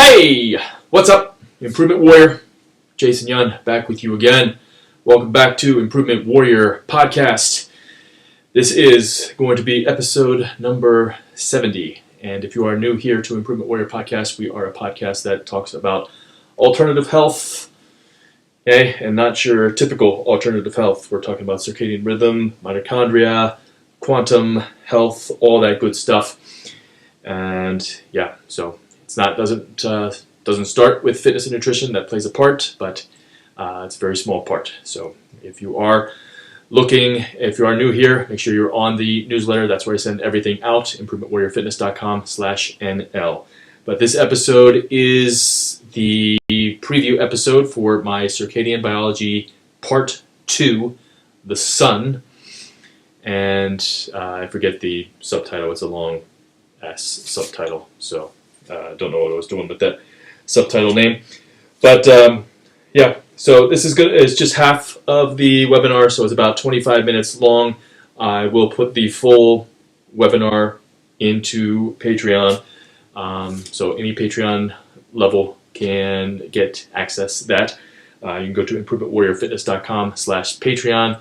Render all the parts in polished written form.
Hey, what's up? Improvement Warrior, Jason Yun, back with you again. Welcome back to Improvement Warrior Podcast. This is going to be episode number 70. And if you are new here to Improvement Warrior Podcast, we are a podcast that talks about alternative health, okay, and not your typical alternative health. We're talking about circadian rhythm, mitochondria, quantum health, all that good stuff. And yeah, so it's not doesn't start with fitness and nutrition. That plays a part, but it's a very small part. So if you are new here, make sure you're on the newsletter. That's where I send everything out, improvementwarriorfitness.com/NL. But this episode is the preview episode for my Circadian Biology Part 2, The Sun. And I forget the subtitle. It's a long ass subtitle. So don't know what I was doing with that subtitle name. But yeah, so this is good. It's just half of the webinar, so it's about 25 minutes long. I will put the full webinar into Patreon. So any Patreon level can get access to that. You can go to improvementwarriorfitness.com/Patreon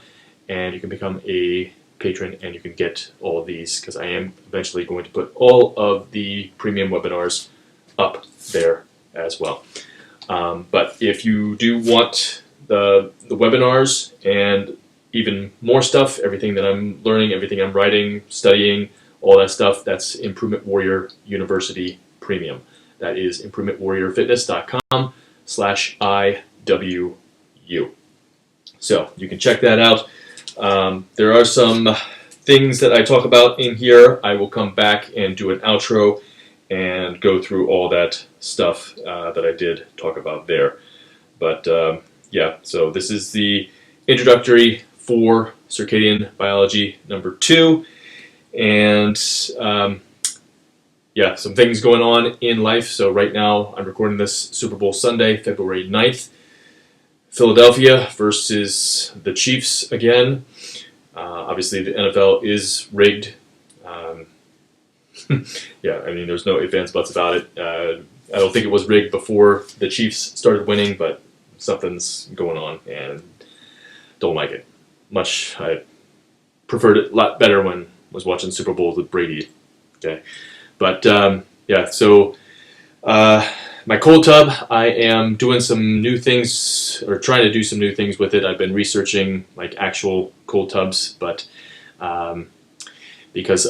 and you can become a patron and you can get all of these, because I am eventually going to put all of the premium webinars up there as well. But if you do want the webinars and even more stuff, everything that I'm learning, everything I'm writing, studying, all that stuff, that's Improvement Warrior University Premium. That is improvementwarriorfitness.com/IWU. So you can check that out. There are some things that I talk about in here. I will come back and do an outro and go through all that stuff that I did talk about there. But yeah, so this is the introductory for Circadian Biology number 2. And yeah, some things going on in life. So right now I'm recording this Super Bowl Sunday, February 9th. Philadelphia versus the Chiefs again. Obviously, the NFL is rigged. Yeah, I mean, there's no ifs, ands, buts about it. I don't think it was rigged before the Chiefs started winning, but something's going on, and don't like it much. I preferred it a lot better when I was watching Super Bowls with Brady. Okay, but yeah, so my cold tub, I am doing some new things, or trying to do some new things with it. I've been researching like actual cold tubs, but because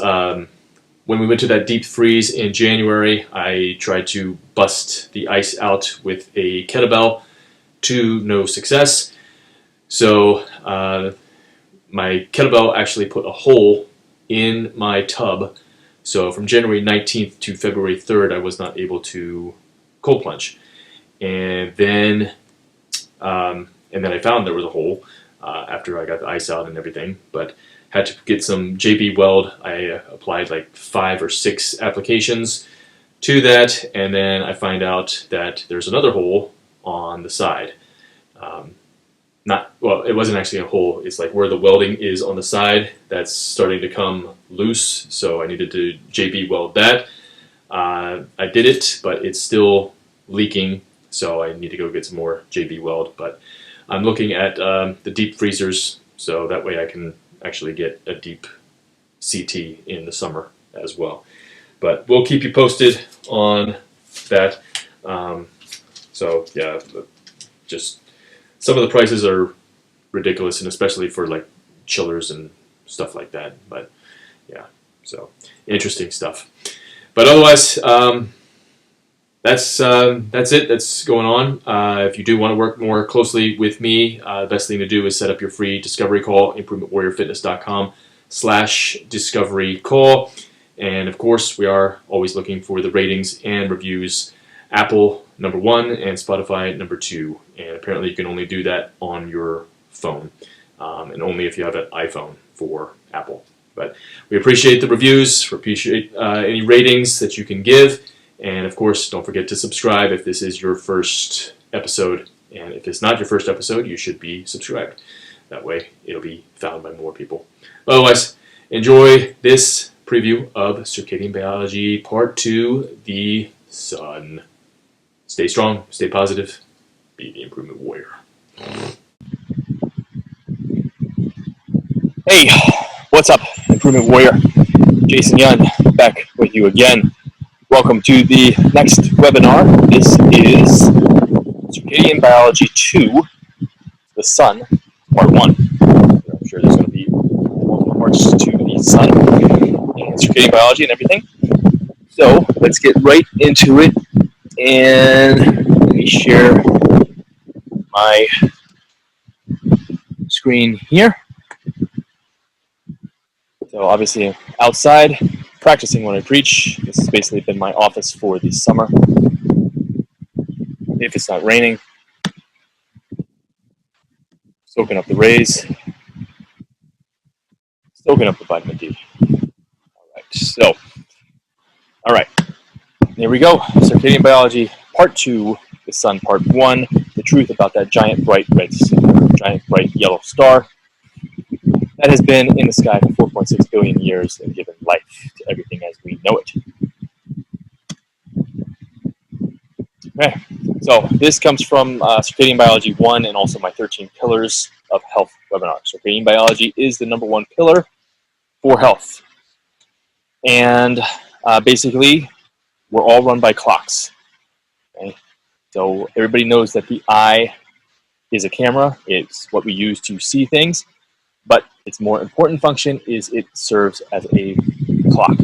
when we went to that deep freeze in January, I tried to bust the ice out with a kettlebell to no success. So my kettlebell actually put a hole in my tub. So from January 19th to February 3rd, I was not able to cold plunge. And then I found there was a hole after I got the ice out and everything, but had to get some JB Weld. I applied like 5 or 6 applications to that, and then I find out that there's another hole on the side. Well, it wasn't actually a hole. It's like where the welding is on the side, that's starting to come loose, so I needed to JB Weld that. I did it, but it's still leaking, so I need to go get some more JB Weld. But I'm looking at the deep freezers, so that way I can actually get a deep CT in the summer as well. But we'll keep you posted on that. So yeah, just some of the prices are ridiculous, and especially for like chillers and stuff like that. But yeah, so interesting stuff. But otherwise, that's it. That's going on. If you do want to work more closely with me, the best thing to do is set up your free discovery call, improvementwarriorfitness.com/discovery call. And of course, we are always looking for the ratings and reviews. Apple #1 and Spotify #2. And apparently you can only do that on your phone, and only if you have an iPhone for Apple. But we appreciate the reviews, appreciate any ratings that you can give. And of course, don't forget to subscribe if this is your first episode. And if it's not your first episode, you should be subscribed. That way, it'll be found by more people. Otherwise, enjoy this preview of Circadian Biology Part 2, The Sun. Stay strong, stay positive, be the improvement warrior. Hey, what's up, improvement warrior? Jason Young back with you again. Welcome to the next webinar. This is Circadian Biology 2, the Sun, Part 1. I'm sure there's going to be multiple parts to the Sun and Circadian Biology and everything. So let's get right into it, and let me share my screen here. So obviously outside, practicing what I preach. This has basically been my office for the summer. If it's not raining, soaking up the rays, soaking up the vitamin D. All right, here we go. Circadian Biology, Part 2, the Sun, Part 1, the truth about that giant bright yellow star that has been in the sky for 4.6 billion years and given life to everything as we know it. Okay, so this comes from Circadian Biology 1 and also my 13 Pillars of Health webinar. Circadian Biology is the #1 pillar for health. And basically, we're all run by clocks. Okay? So everybody knows that the eye is a camera. It's what we use to see things. But its more important function is it serves as a clock,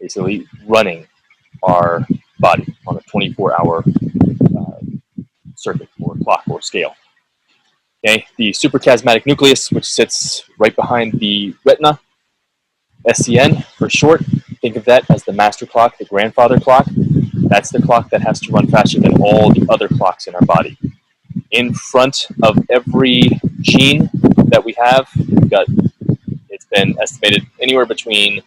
basically running our body on a 24-hour circuit or clock or scale. Okay, the suprachiasmatic nucleus, which sits right behind the retina, SCN for short, think of that as the master clock, the grandfather clock. That's the clock that has to run faster than all the other clocks in our body. In front of every gene that we have, it's been estimated anywhere between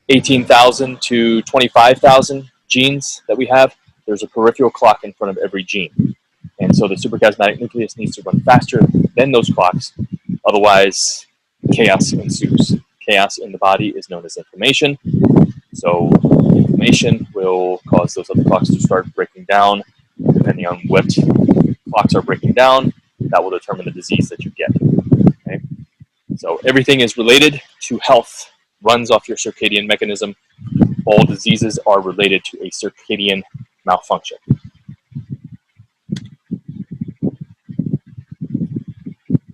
18,000 to 25,000 genes that we have. There's a peripheral clock in front of every gene. And so the suprachiasmatic nucleus needs to run faster than those clocks, otherwise chaos ensues. Chaos in the body is known as inflammation. So inflammation will cause those other clocks to start breaking down. Depending on what clocks are breaking down, that will determine the disease that you get. Okay? So everything is related to health, runs off your circadian mechanism. All diseases are related to a circadian malfunction.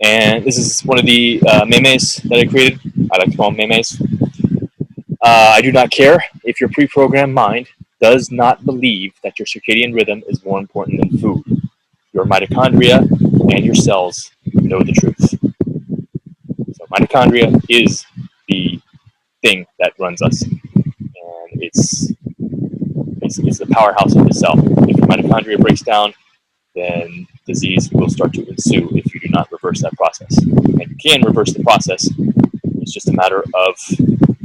And this is one of the memes that I created. I like to call them memes. I do not care if your pre-programmed mind does not believe that your circadian rhythm is more important than food. Your mitochondria and your cells know the truth. So mitochondria is the thing that runs us. And it's the powerhouse of the cell. If your mitochondria breaks down, then disease will start to ensue if you do not reverse that process. And you can reverse the process. It's just a matter of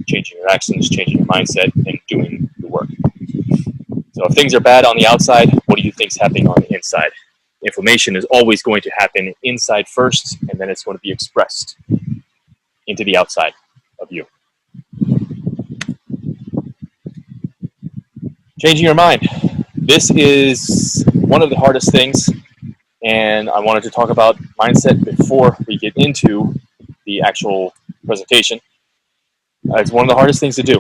changing your actions, changing your mindset, and doing the work. So if things are bad on the outside, what do you think is happening on the inside? Inflammation is always going to happen inside first, and then it's going to be expressed into the outside of you. Changing your mind. This is one of the hardest things, and I wanted to talk about mindset before we get into the actual presentation. It's one of the hardest things to do,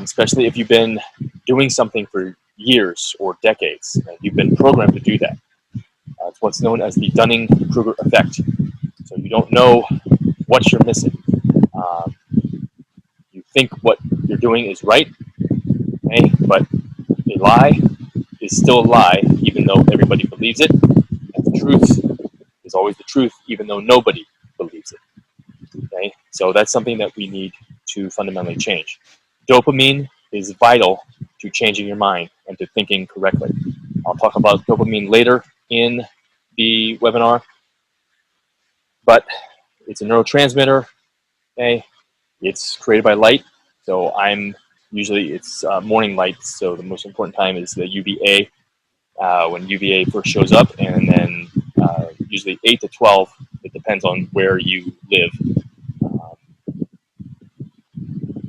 especially if you've been doing something for years or decades. You've been programmed to do that. It's what's known as the Dunning-Kruger effect. So you don't know what you're missing. You think what you're doing is right, okay? But a lie is still a lie, even though everybody believes it. And the truth is always the truth, even though nobody believes it. Okay? So that's something that we need to fundamentally change. Dopamine is vital to changing your mind and to thinking correctly. I'll talk about dopamine later in the webinar, but it's a neurotransmitter. Okay, it's created by light. So it's morning light. So the most important time is the UVA when UVA first shows up, and then usually 8 to 12. It depends on where you live.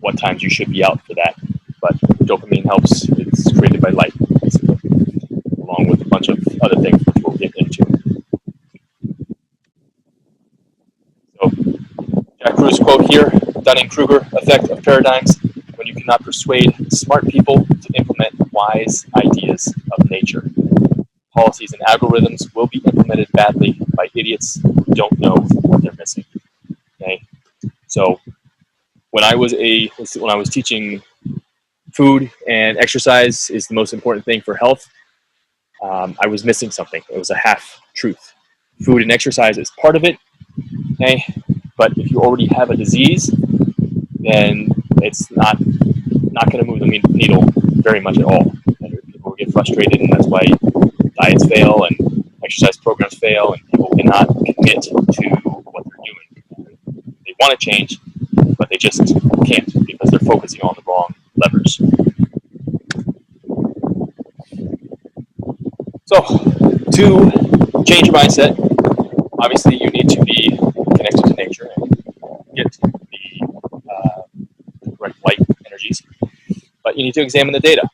What times you should be out for that. But dopamine helps. It's created by light, basically, along with Dunning-Kruger effect of paradigms, when you cannot persuade smart people to implement wise ideas of nature. Policies and algorithms will be implemented badly by idiots who don't know what they're missing. Okay, so when I was teaching food and exercise is the most important thing for health, I was missing something. It was a half truth. Food and exercise is part of it, okay? But if you already have a disease, then it's not going to move the needle very much at all. And people get frustrated, and that's why diets fail and exercise programs fail, and people cannot commit to what they're doing. They want to change, but they just can't because they're focusing on the wrong levers. So, to change your mindset, obviously you need to be connected to nature and get the right light energies, but you need to examine the data.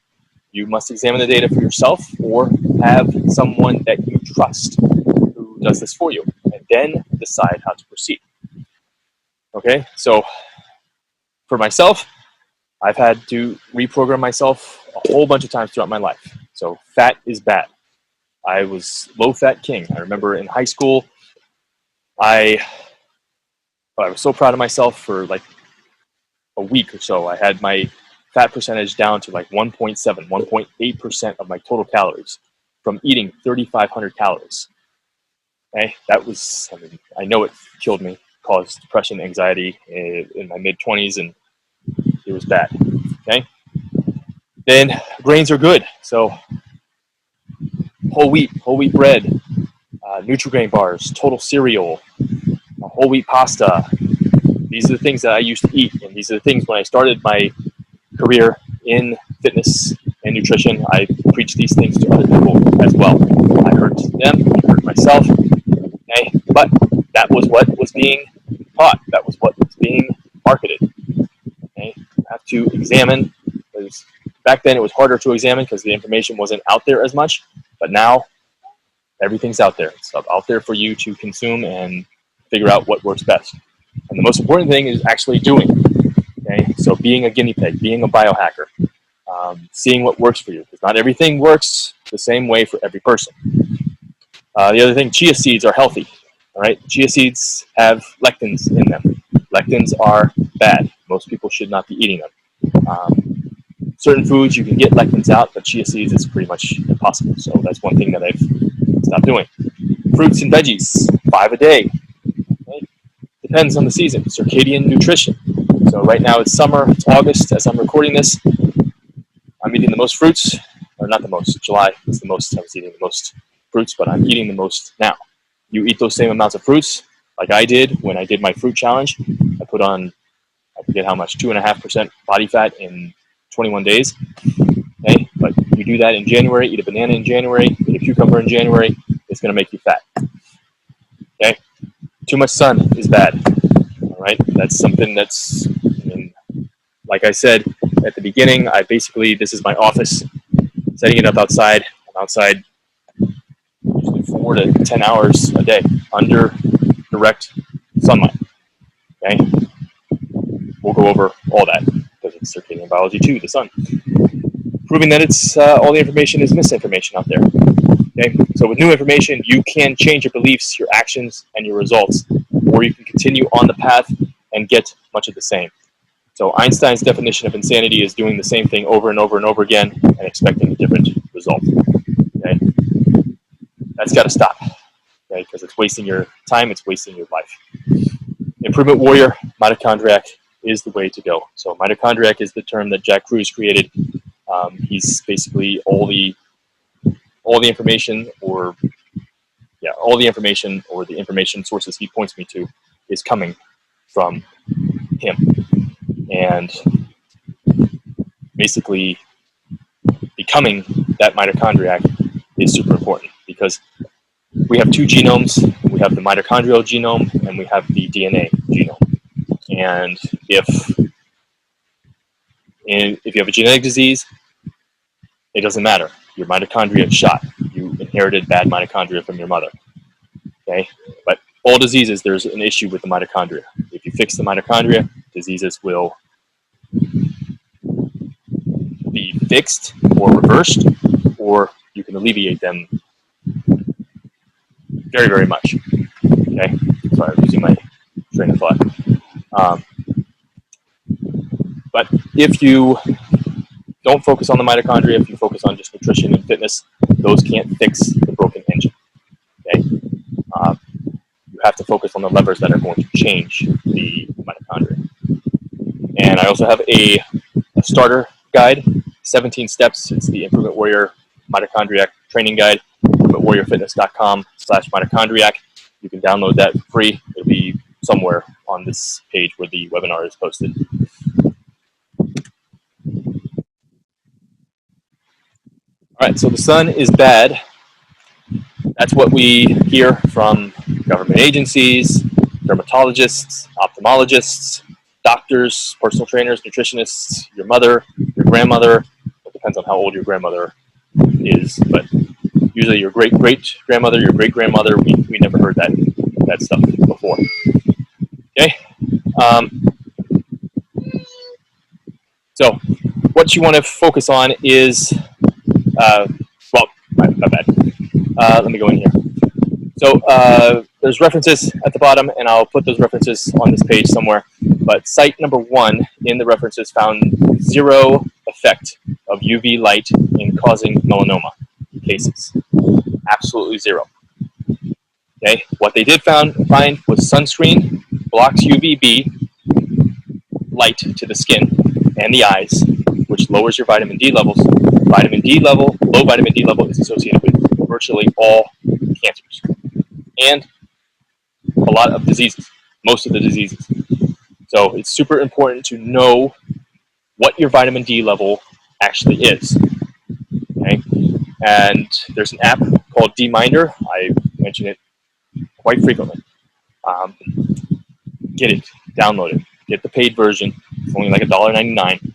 You must examine the data for yourself or have someone that you trust who does this for you, and then decide how to proceed. Okay, so for myself, I've had to reprogram myself a whole bunch of times throughout my life. So fat is bad. I was low-fat king. I remember in high school, I was so proud of myself for like a week or so. I had my fat percentage down to like 1.7, 1.8% of my total calories from eating 3,500 calories. Okay, that was, I know it killed me, caused depression, anxiety in my mid-20s, and it was bad. Okay, then grains are good. So whole wheat bread, Nutri-Grain bars, total cereal, whole wheat pasta. These are the things that I used to eat, and these are the things when I started my career in fitness and nutrition, I preached these things to other people as well. I heard them, I heard myself, okay? But that was what was being taught. That was what was being marketed. Okay? You have to examine, because back then it was harder to examine because the information wasn't out there as much, but now everything's out there. It's out there for you to consume and figure out what works best. And the most important thing is actually doing. Okay, so being a guinea pig, being a biohacker, seeing what works for you, because not everything works the same way for every person. The other thing, chia seeds are healthy. All right, chia seeds have lectins in them. Lectins are bad. Most people should not be eating them. Certain foods you can get lectins out, but chia seeds is pretty much impossible. So that's one thing that I've stopped doing. Fruits and veggies, 5 a day. Okay? Depends on the season. Circadian nutrition. So right now it's summer, it's August. As I'm recording this, I'm eating the most fruits, or not the most, July is the most, I was eating the most fruits, but I'm eating the most now. You eat those same amounts of fruits, like I did when I did my fruit challenge. I put on, I forget how much, 2.5% body fat in 21 days. Okay, but you do that in January, eat a banana in January, eat a cucumber in January, it's going to make you fat. Okay, too much sun is bad. All right, that's something that's, like I said at the beginning, this is my office, setting it up outside. I'm outside usually 4 to 10 hours a day under direct sunlight. Okay, we'll go over all that because it's circadian biology too, the sun. Proving that it's all the information is misinformation out there. Okay, so with new information, you can change your beliefs, your actions, and your results, or you can continue on the path and get much of the same. So Einstein's definition of insanity is doing the same thing over and over and over again and expecting a different result. Okay, that's got to stop. Okay, because it's wasting your time, it's wasting your life. Improvement warrior, mitochondriac is the way to go. So mitochondriac is the term that Jack Kruse created. He's basically all the information, or the information sources he points me to is coming from him. And basically becoming that mitochondriac is super important because we have two genomes. We have the mitochondrial genome and we have the DNA genome. And if you have a genetic disease, it doesn't matter. Your mitochondria is shot. You inherited bad mitochondria from your mother. Okay? But all diseases, there's an issue with the mitochondria. If you fix the mitochondria, diseases will be fixed or reversed, or you can alleviate them very, very much. Okay, sorry, I'm losing my train of thought. But if you don't focus on the mitochondria, if you focus on just nutrition and fitness, those can't fix the broken engine. Okay, you have to focus on the levers that are going to change the mitochondria. And I also have a starter guide, 17 steps. It's the Improvement Warrior Mitochondriac Training Guide, improvementwarriorfitness.com/mitochondriac. You can download that for free. It'll be somewhere on this page where the webinar is posted. All right, so the sun is bad. That's what we hear from government agencies, dermatologists, ophthalmologists, doctors, personal trainers, nutritionists, your mother, your grandmother. It depends on how old your grandmother is, but usually your great-great-grandmother, your great-grandmother, we never heard that stuff before. Okay? So what you want to focus on is, well, my bad. Let me go in here. So there's references at the bottom, and I'll put those references on this page somewhere. But site number 1 in the references found 0 effect of UV light in causing melanoma cases. Absolutely 0. Okay, what they did find was sunscreen blocks UVB light to the skin and the eyes, which lowers your vitamin D levels. Low vitamin D level is associated with virtually all cancers and a lot of diseases, most of the diseases. So it's super important to know what your vitamin D level actually is. Okay, and there's an app called D-Minder. I mention it quite frequently. Get it, download it, get the paid version. It's only like $1.99.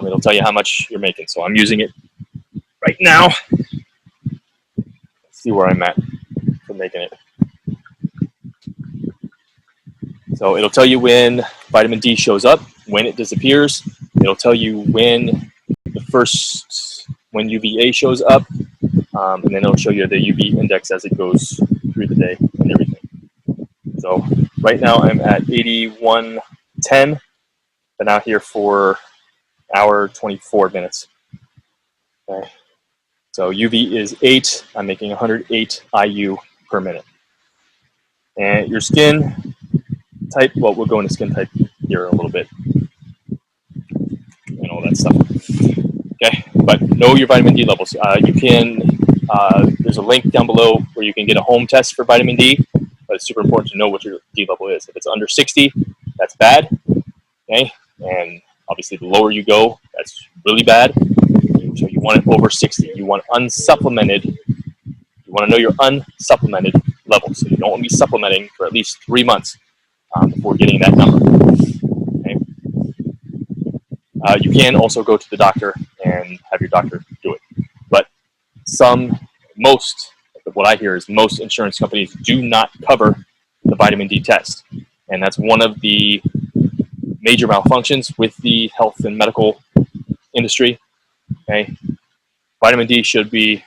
It'll tell you how much you're making. So I'm using it right now. Let's see where I'm at for making it. So it'll tell you when vitamin D shows up, when it disappears. It'll tell you when when UVA shows up, and then it'll show you the UV index as it goes through the day and everything. So right now I'm at 8110. Been out here for an hour 24 minutes. Okay. So UV is 8. I'm making 108 IU per minute. And your skin type, well, we'll go into skin type here in a little bit and all that stuff. Okay, but know your vitamin D levels. You can, there's a link down below where you can get a home test for vitamin D, but it's super important to know what your D level is. If it's under 60, that's bad. Okay, and obviously the lower you go, that's really bad. So you want it over 60. You want unsupplemented. You want to know your unsupplemented levels. So you don't want to be supplementing for at least 3 months before getting that number. Okay. You can also go to the doctor and have your doctor do it. But what I hear is most insurance companies do not cover the vitamin D test. And that's one of the major malfunctions with the health and medical industry. Okay. Vitamin D should be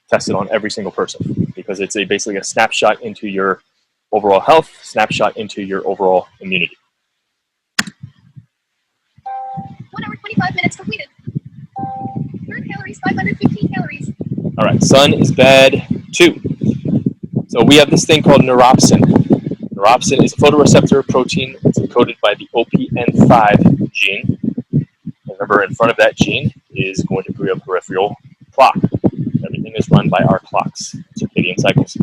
tested on every single person because it's basically a snapshot into your overall health, snapshot into your overall immunity. 1 hour, 25 minutes completed. Current calories, 515 calories. All right, sun is bad too. So we have this thing called neuropsin. Neuropsin is a photoreceptor protein. It's encoded by the OPN5 gene. Remember, in front of that gene is going to be a peripheral clock. Everything is run by our clocks, circadian cycles.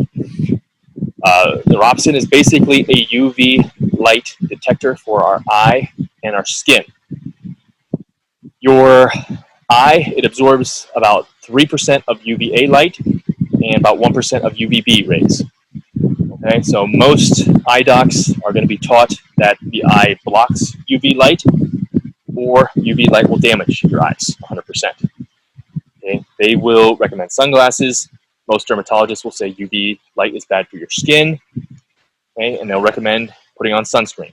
Neuropsin is basically a UV light detector for our eye and our skin. Your eye, it absorbs about 3% of UVA light and about 1% of UVB rays. Okay, so most eye docs are going to be taught that the eye blocks UV light, or UV light will damage your eyes 100%. Okay, they will recommend sunglasses. Most dermatologists will say UV light is bad for your skin. Okay, and they'll recommend putting on sunscreen.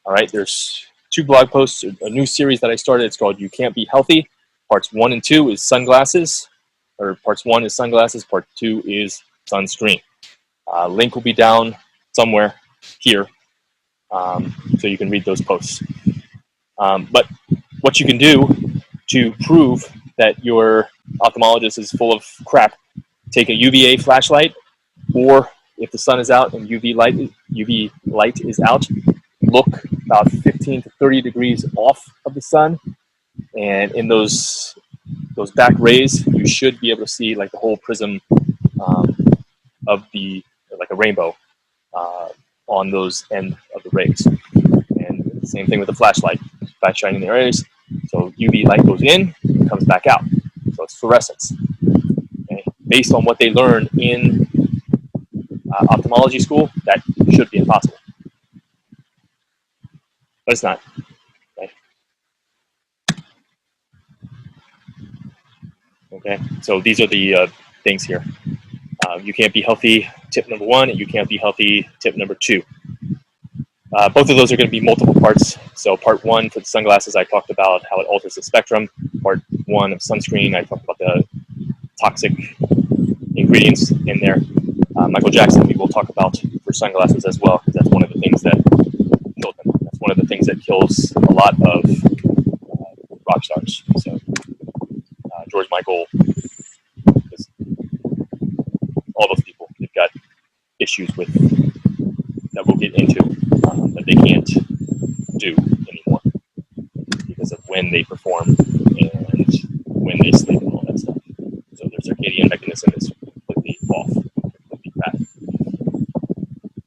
All right, there's 2 blog posts, a new series that I started. It's called You Can't Be Healthy. Parts 1 and 2 is sunglasses, or parts 1 is sunglasses, part 2 is sunscreen. Link will be down somewhere here, so you can read those posts. But what you can do to prove that your ophthalmologist is full of crap, take a UVA flashlight, or if the sun is out and UV light is out, look about 15 to 30 degrees off of the sun, and in those back rays, you should be able to see like the whole prism of like a rainbow on those end of the rays. And the same thing with the flashlight, back shining the rays. So UV light goes in, comes back out. So it's fluorescence. Okay? Based on what they learn in ophthalmology school, that should be impossible. But it's not. Okay, so these are the things here. You can't be healthy, tip number 1, and you can't be healthy, tip number 2. Both of those are going to be multiple parts. So part 1 for the sunglasses, I talked about how it alters the spectrum. Part 1 of sunscreen, I talked about the toxic ingredients in there. Michael Jackson, we will talk about for sunglasses as well, because that's one of the things that killed him. That's one of the things that kills a lot of rock stars. So George Michael, all those people, they've got issues with that we'll get into that they can't do anymore because of when they perform and when they sleep and all that stuff. So their circadian mechanism is completely off, completely crap.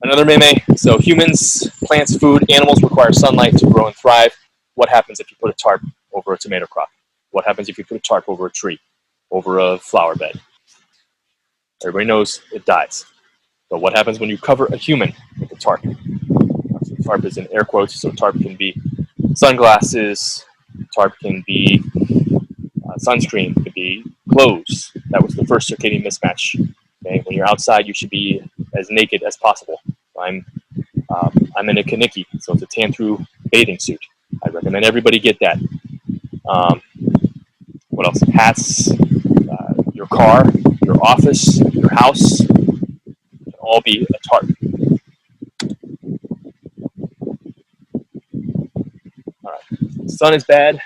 Another meme. So humans, plants, food, animals require sunlight to grow and thrive. What happens if you put a tarp over a tomato crop? What happens if you put a tarp over a tree, over a flower bed? Everybody knows it dies. But what happens when you cover a human with a tarp? So tarp is in air quotes, so tarp can be sunglasses, tarp can be sunscreen, could be clothes. That was the first circadian mismatch. Okay? When you're outside, you should be as naked as possible. I'm in a kaniki, so it's a tan-through bathing suit. I recommend everybody get that. What else? Hats, your car, your office, your house, can all be a tarp. All right, sun is bad.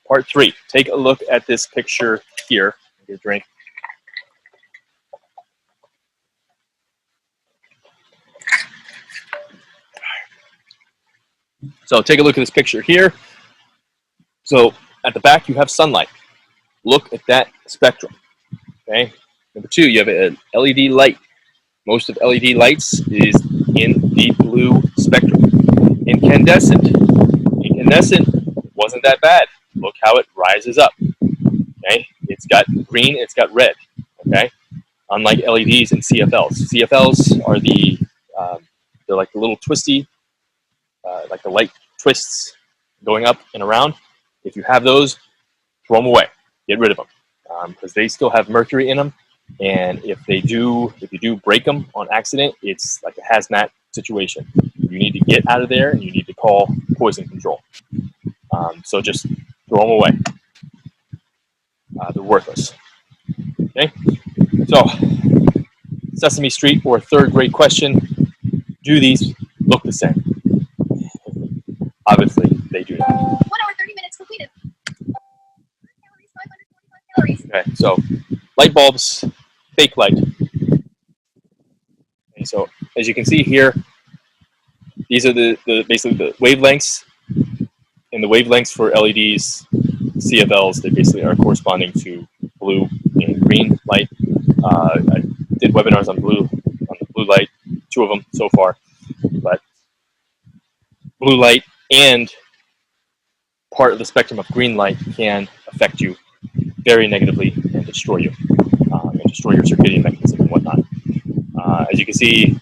Part 3. Take a look at this picture here. Get a drink. So take a look at this picture here. So at the back, you have sunlight. Look at that spectrum. Okay. Number 2, you have an LED light. Most of LED lights is in the blue spectrum. Incandescent. Incandescent wasn't that bad. Look how it rises up. Okay. It's got green. It's got red. Okay. Unlike LEDs and CFLs. CFLs are they're like the little twisty, like the light twists going up and around. If you have those, throw them away. Get rid of them because they still have mercury in them. And if you do break them on accident, it's like a hazmat situation. You need to get out of there and you need to call poison control. So just throw them away. They're worthless. Okay. So Sesame Street or third grade question: do these look the same? Obviously, they do not. 1 hour, 30 minutes completed. Calories, 545 calories. Okay, so light bulbs, fake light. Okay, so as you can see here, these are basically the wavelengths, and the wavelengths for LEDs, CFLs, they basically are corresponding to blue and green light. I did webinars on the blue light, 2 of them so far, but blue light and part of the spectrum of green light can affect you very negatively and destroy you, and destroy your circadian mechanism and whatnot. As you can see,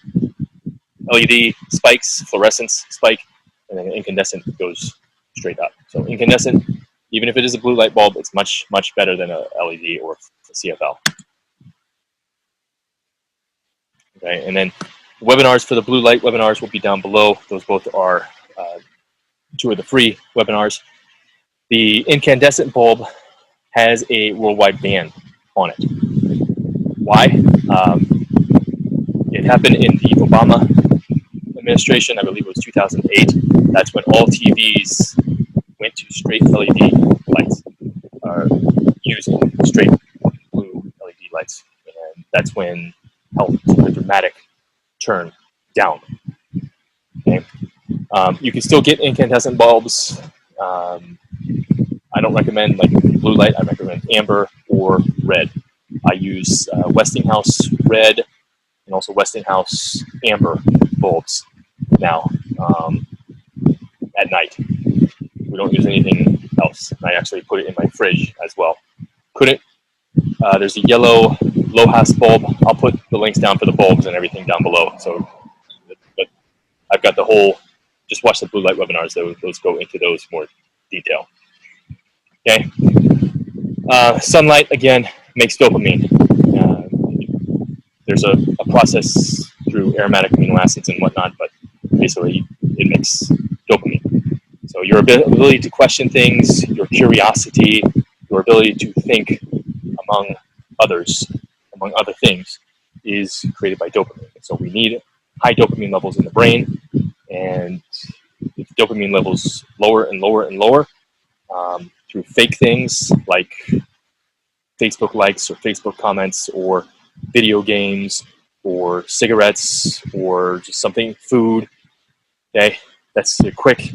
LED spikes, fluorescence spike, and then incandescent goes straight up. So incandescent, even if it is a blue light bulb, it's much, much better than a LED or a CFL. Okay, and then webinars for the blue light webinars will be down below. Those both are two of the free webinars, the incandescent bulb has a worldwide ban on it. Why? It happened in the Obama administration. I believe it was 2008. That's when all TVs went to straight LED lights, using straight blue LED lights, and that's when health took a dramatic turn down. Okay, you can still get incandescent bulbs. I don't recommend like blue light. I recommend amber or red. I use Westinghouse red and also Westinghouse amber bulbs now at night. We don't use anything else. I actually put it in my fridge as well. There's a yellow LOHAS bulb. I'll put the links down for the bulbs and everything down below. So, but I've got the whole. Just watch the blue light webinars. Those go into those more detail. Okay. Sunlight again makes dopamine. There's a process through aromatic amino acids and whatnot, but basically it makes dopamine. So your ability to question things, your curiosity, your ability to think among other things, is created by dopamine. So we need high dopamine levels in the brain, and if dopamine levels lower and lower and lower through fake things like Facebook likes or Facebook comments or video games or cigarettes or just something, food, okay, that's a quick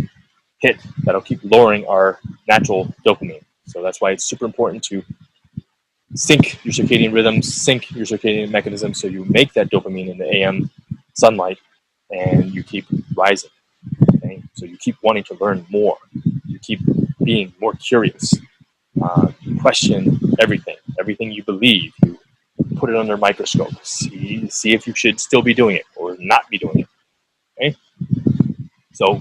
hit that'll keep lowering our natural dopamine. So that's why it's super important to sync your circadian rhythms, sync your circadian mechanisms, so you make that dopamine in the AM sunlight and you keep rising. Okay? So you keep wanting to learn more. You keep being more curious. You question everything you believe. You put it under a microscope. See if you should still be doing it or not be doing it. Okay? So,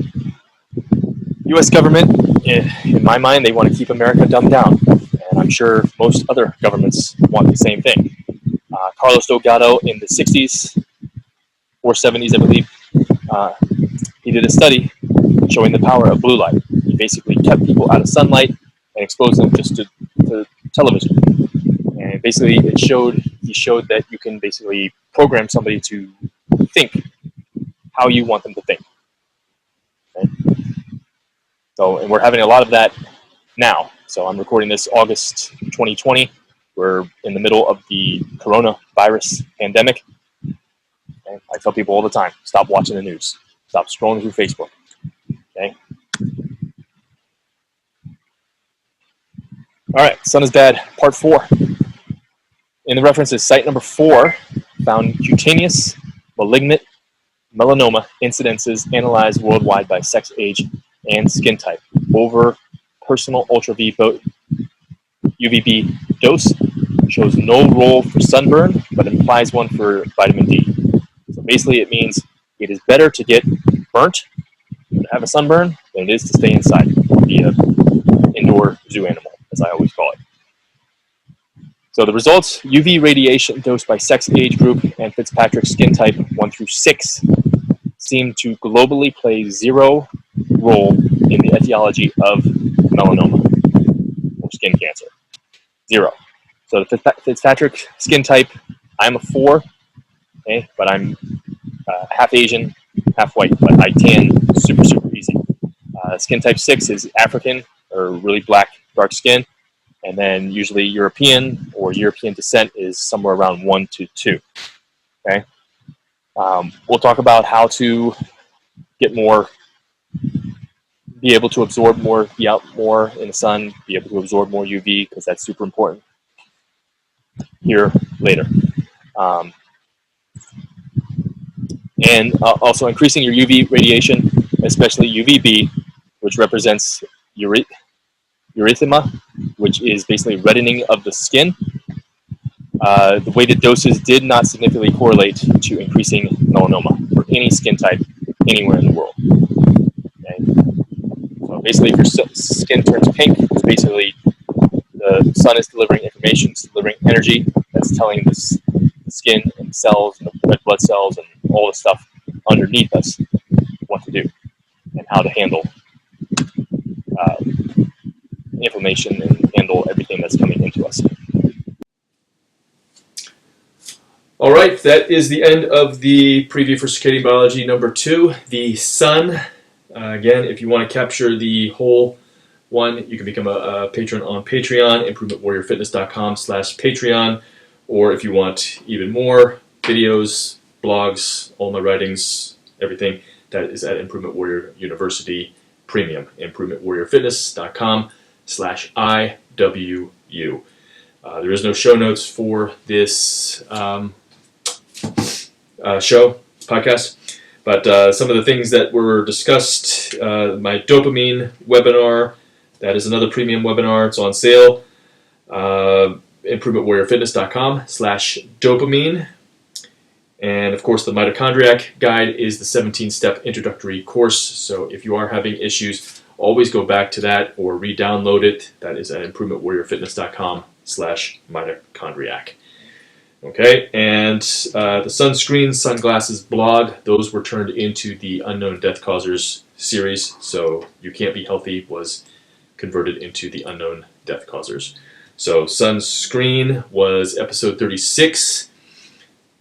U.S. government, in my mind, they want to keep America dumbed down, and I'm sure most other governments want the same thing. Carlos Delgado in the 60s or 70s, I believe, he did a study showing the power of blue light. He basically kept people out of sunlight and exposed them just to television. And basically, he showed that you can basically program somebody to think how you want them to think. Okay? So, and we're having a lot of that now. So I'm recording this August 2020. We're in the middle of the coronavirus pandemic. And I tell people all the time, stop watching the news. Stop scrolling through Facebook. Okay? All right, sun is bad, part 4. In the references, site number 4 found cutaneous malignant melanoma incidences analyzed worldwide by sex, age, and skin type over personal UVB dose. Shows no role for sunburn, but implies one for vitamin D. So basically it means it is better to get burnt, to have a sunburn, than it is to stay inside, be an indoor zoo animal, as I always call it. So the results, UV radiation dosed by sex, age group, and Fitzpatrick skin type 1 through 6 seem to globally play zero role in the etiology of melanoma or skin cancer. Zero. So the Fitzpatrick skin type, I'm a 4, okay, but I'm half Asian, half white, but I tan super, super easy. Skin type 6 is African or really black, dark skin. And then usually European or European descent is somewhere around 1 to 2. Okay. We'll talk about how to get more, be able to absorb more, be out more in the sun, be able to absorb more UV, because that's super important here later. And also increasing your UV radiation, especially UVB, which represents erythema, which is basically reddening of the skin. The weighted doses did not significantly correlate to increasing melanoma for any skin type anywhere in the world. Okay? So basically, if your skin turns pink, it's basically the sun is delivering information, it's delivering energy that's telling the skin and the cells and the red blood cells and all the stuff underneath us what to do and how to handle inflammation and handle everything that's coming into us. All right, that is the end of the preview for Circadian Biology number 2, the sun. Again, if you want to capture the whole one, you can become a patron on Patreon, improvementwarriorfitness.com/Patreon, or if you want even more videos, blogs, all my writings, everything, that is at Improvement Warrior University Premium, improvementwarriorfitness.com/IWU. There is no show notes for this podcast, but some of the things that were discussed, my dopamine webinar, that is another premium webinar. It's on sale. improvementwarriorfitness.com/dopamine. And of course, the mitochondriac guide is the 17-step introductory course. So if you are having issues, always go back to that or re-download it. That is at improvementwarriorfitness.com/mitochondriac. Okay, and the sunscreen, sunglasses blog, those were turned into the Unknown Death Causers series. So You Can't Be Healthy was converted into the Unknown Death Causers. So sunscreen was episode 36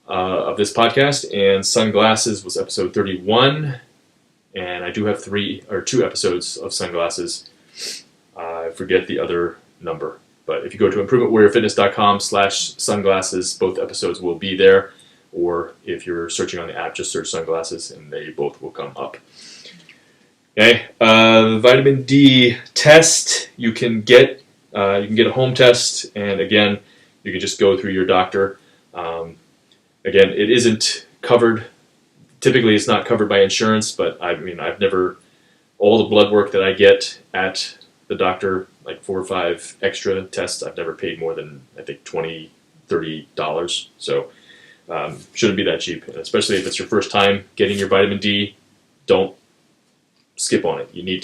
of this podcast, and sunglasses was episode 31. And I do have 2 episodes of sunglasses. I forget the other number. But if you go to improvementwarriorfitness.com/sunglasses, both episodes will be there. Or if you're searching on the app, just search sunglasses and they both will come up. Okay, the vitamin D test you can get a home test, and again, you can just go through your doctor. Again, it isn't covered. Typically, it's not covered by insurance, but I've never, all the blood work that I get at the doctor, like 4 or 5 extra tests, I've never paid more than, I think, $20, $30. So, shouldn't be that cheap. And especially if it's your first time getting your vitamin D, don't skip on it. You need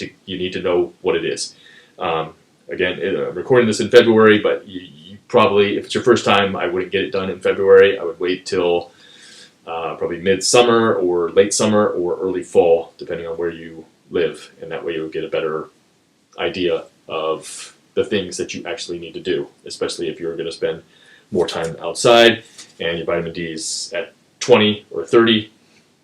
to know what it is. Again, I'm recording this in February, but you probably, if it's your first time, I wouldn't get it done in February. I would wait till probably mid-summer or late summer or early fall, depending on where you live, and that way you'll get a better idea of the things that you actually need to do, especially if you're going to spend more time outside and your vitamin D is at 20 or 30.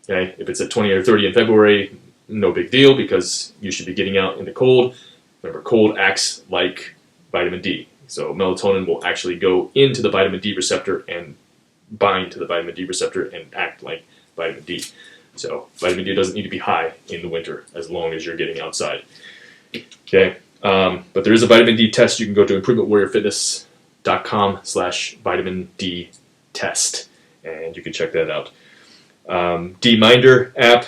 Okay, if it's at 20 or 30 in February, no big deal, because you should be getting out in the cold. Remember, cold acts like vitamin D. So melatonin will actually go into the vitamin D receptor and bind to the vitamin D receptor and act like vitamin D. So vitamin D doesn't need to be high in the winter as long as you're getting outside. Okay, but there is a vitamin D test. You can go to improvementwarriorfitness.com/vitamin D test, and you can check that out. D-Minder app.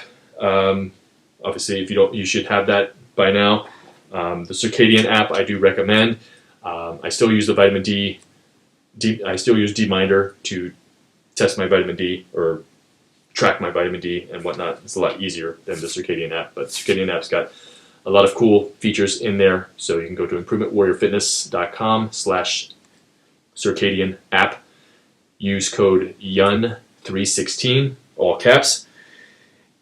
Obviously, if you don't, you should have that by now. The Circadian app I do recommend. I still use the vitamin D. I still use D-Minder to test my vitamin D or track my vitamin D and whatnot. It's a lot easier than the Circadian app, but Circadian app's got a lot of cool features in there. So you can go to improvementwarriorfitness.com/Circadian app. Use code YUN316, all caps.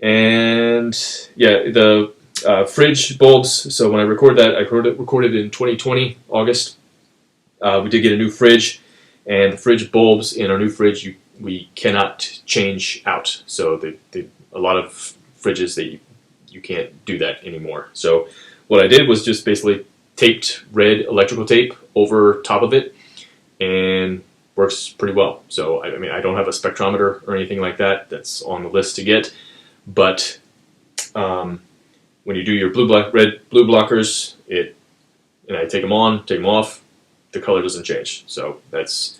And yeah, the fridge bulbs. So when I record that, I recorded in 2020, August. We did get a new fridge, and the fridge bulbs in our new fridge, we cannot change out. So a lot of fridges, you can't do that anymore. So what I did was just basically taped red electrical tape over top of it, and works pretty well. So I mean, I don't have a spectrometer or anything like that. That's on the list to get, but when you do your red blue blockers, and I take them on, take them off, the color doesn't change. So that's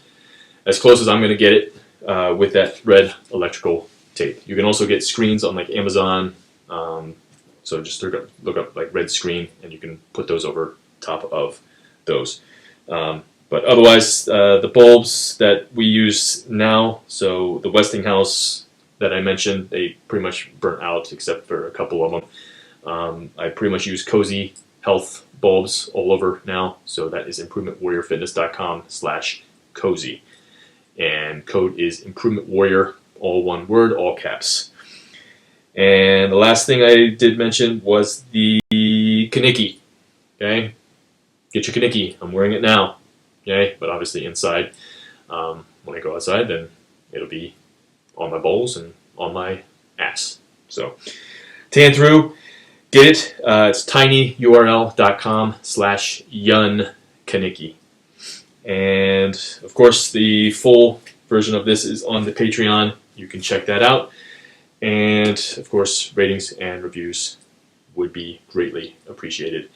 as close as I'm going to get it with that red electrical tape. You can also get screens on like Amazon. So just look up like red screen, and you can put those over top of those. But otherwise, the bulbs that we use now, so the Westinghouse that I mentioned, they pretty much burnt out except for a couple of them. I pretty much use Cozy Health bulbs all over now, so that is improvementwarriorfitness.com/cozy. And code is Improvement Warrior, all one word, all caps. And the last thing I did mention was the Kaniki. Okay? Get your Kaneki. I'm wearing it now. Okay? But obviously inside. When I go outside, then it'll be on my bowls and on my ass. So, tan through, get it. It's tinyurl.com/yunkaneki. And of course, the full version of this is on the Patreon. You can check that out. And of course, ratings and reviews would be greatly appreciated.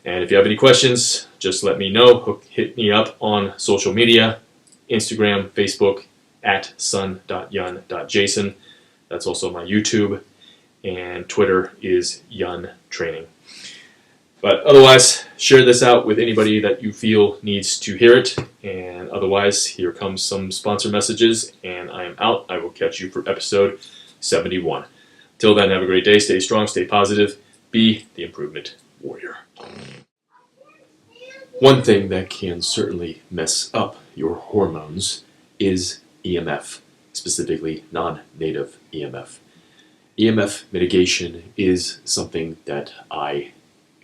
And if you have any questions, just let me know. Hit me up on social media, Instagram, Facebook, at sun.yun.jason. That's also my YouTube. And Twitter is Yun Training. But otherwise, share this out with anybody that you feel needs to hear it. And otherwise, here comes some sponsor messages, and I am out. I will catch you for episode 71. Till then, have a great day. Stay strong, stay positive. Be the improvement warrior. One thing that can certainly mess up your hormones is EMF, specifically non-native EMF. EMF mitigation is something that I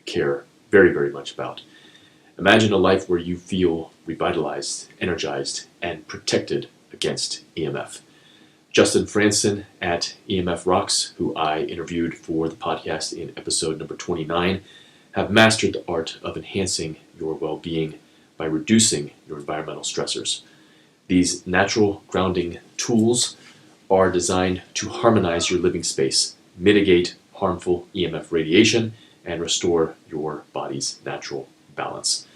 care very, very much about. Imagine a life where you feel revitalized, energized, and protected against EMF. Justin Franson at EMF Rocks, who I interviewed for the podcast in episode number 29, have mastered the art of enhancing your well-being by reducing your environmental stressors. These natural grounding tools are designed to harmonize your living space, mitigate harmful EMF radiation, and restore your body's natural balance.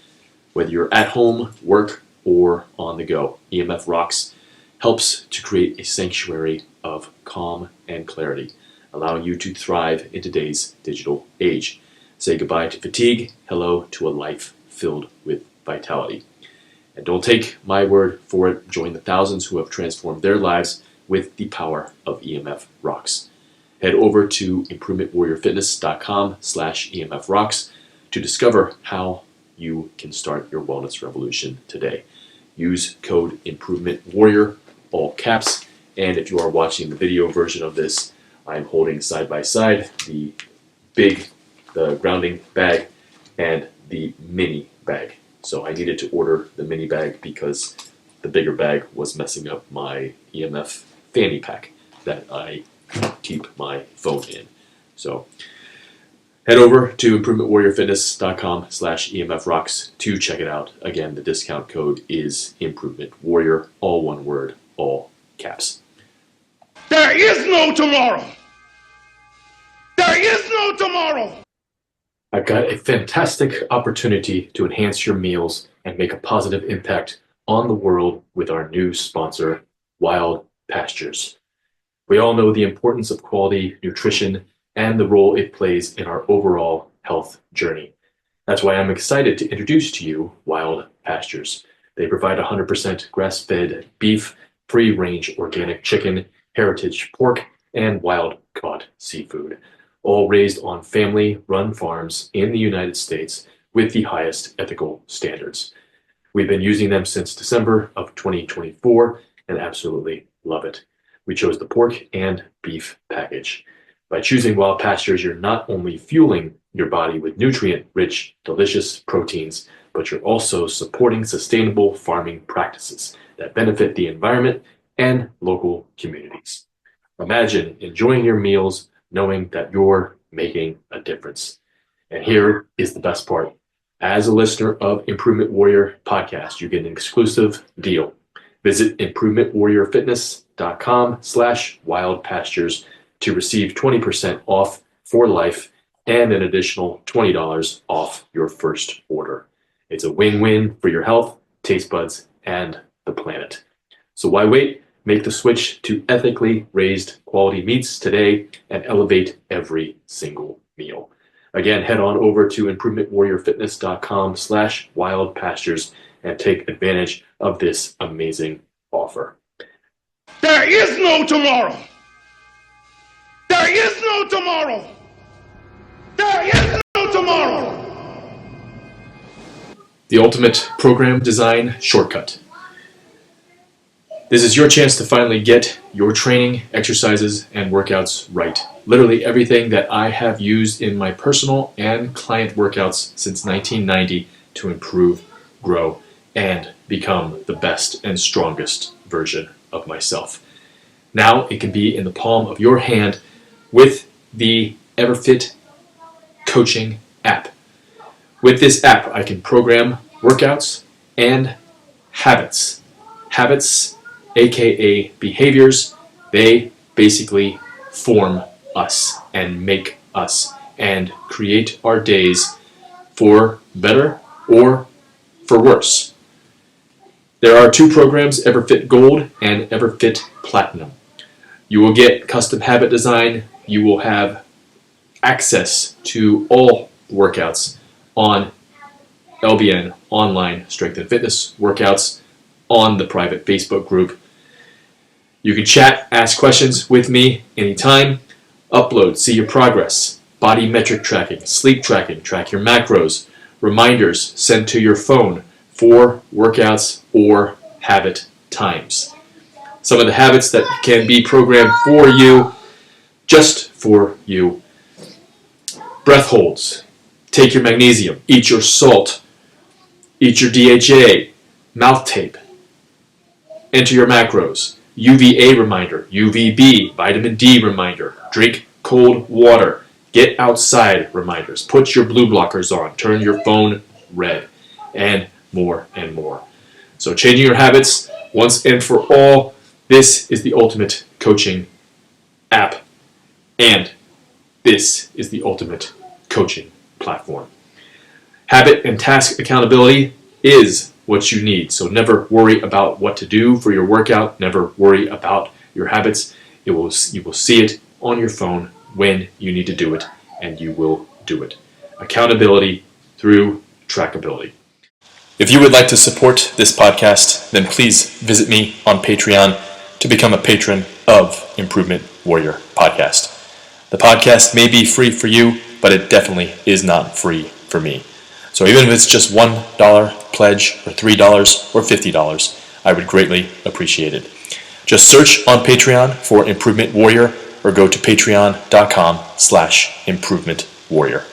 Whether you're at home, work, or on the go, EMF Rocks helps to create a sanctuary of calm and clarity, allowing you to thrive in today's digital age. Say goodbye to fatigue, hello to a life filled with vitality. And don't take my word for it. Join the thousands who have transformed their lives with the power of EMF Rocks. Head over to improvementwarriorfitness.com/EMF Rocks to discover how you can start your wellness revolution today. Use code IMPROVEMENTWARRIOR, all caps, and if you are watching the video version of this, I'm holding side by side the grounding bag and the mini bag. So I needed to order the mini bag because the bigger bag was messing up my EMF fanny pack that I keep my phone in. So head over to improvementwarriorfitness.com/EMF Rocks to check it out. Again, the discount code is Improvement Warrior, all one word, all caps. There is no tomorrow. There is no tomorrow. I've got a fantastic opportunity to enhance your meals and make a positive impact on the world with our new sponsor, Wild Pastures. We all know the importance of quality nutrition and the role it plays in our overall health journey. That's why I'm excited to introduce to you Wild Pastures. They provide 100% grass-fed beef, free-range organic chicken, heritage pork, and wild-caught seafood, all raised on family-run farms in the United States with the highest ethical standards. We've been using them since December of 2024 and absolutely love it. We chose the pork and beef package. By choosing Wild Pastures, you're not only fueling your body with nutrient-rich, delicious proteins, but you're also supporting sustainable farming practices that benefit the environment and local communities. Imagine enjoying your meals knowing that you're making a difference. And here is the best part. As a listener of Improvement Warrior podcast, you get an exclusive deal. Visit improvementwarriorfitness.com/wild pastures to receive 20% off for life and an additional $20 off your first order. It's a win-win for your health, taste buds, and the planet. So why wait? Make the switch to ethically raised quality meats today and elevate every single meal. Again, head on over to improvementwarriorfitness.com/wild pastures and take advantage of this amazing offer. There is no tomorrow. There is no tomorrow. There is no tomorrow. The ultimate program design shortcut. This is your chance to finally get your training, exercises, and workouts right literally everything that I have used in my personal and client workouts since 1990 to improve, grow, and become the best and strongest version of myself. Now it can be in the palm of your hand with the EverFit coaching app. With this app, I can program workouts and habits. Habits, aka behaviors, they basically form us and make us and create our days for better or for worse. There are two programs, EverFit Gold and EverFit Platinum. You will get custom habit design. You will have access to all workouts on LBN, online strength and fitness workouts, on the private Facebook group. You can chat, ask questions with me anytime, upload, see your progress, body metric tracking, sleep tracking, track your macros, reminders sent to your phone for workouts or habit times. Some of the habits that can be programmed for you, just for you. Breath holds, take your magnesium, eat your salt, eat your DHA, mouth tape, enter your macros, UVA reminder, UVB, vitamin D reminder, drink cold water, get outside reminders, put your blue blockers on, turn your phone red, and more and more. So changing your habits once and for all, this is the ultimate coaching app, and this is the ultimate coaching platform. Habit and task accountability is what you need. So never worry about what to do for your workout. Never worry about your habits. You will see it on your phone when you need to do it, and you will do it. Accountability through trackability. If you would like to support this podcast, then please visit me on Patreon to become a patron of Improvement Warrior Podcast. The podcast may be free for you, but it definitely is not free for me. So even if it's just $1 pledge or $3 or $50, I would greatly appreciate it. Just search on Patreon for Improvement Warrior or go to patreon.com/Improvement Warrior.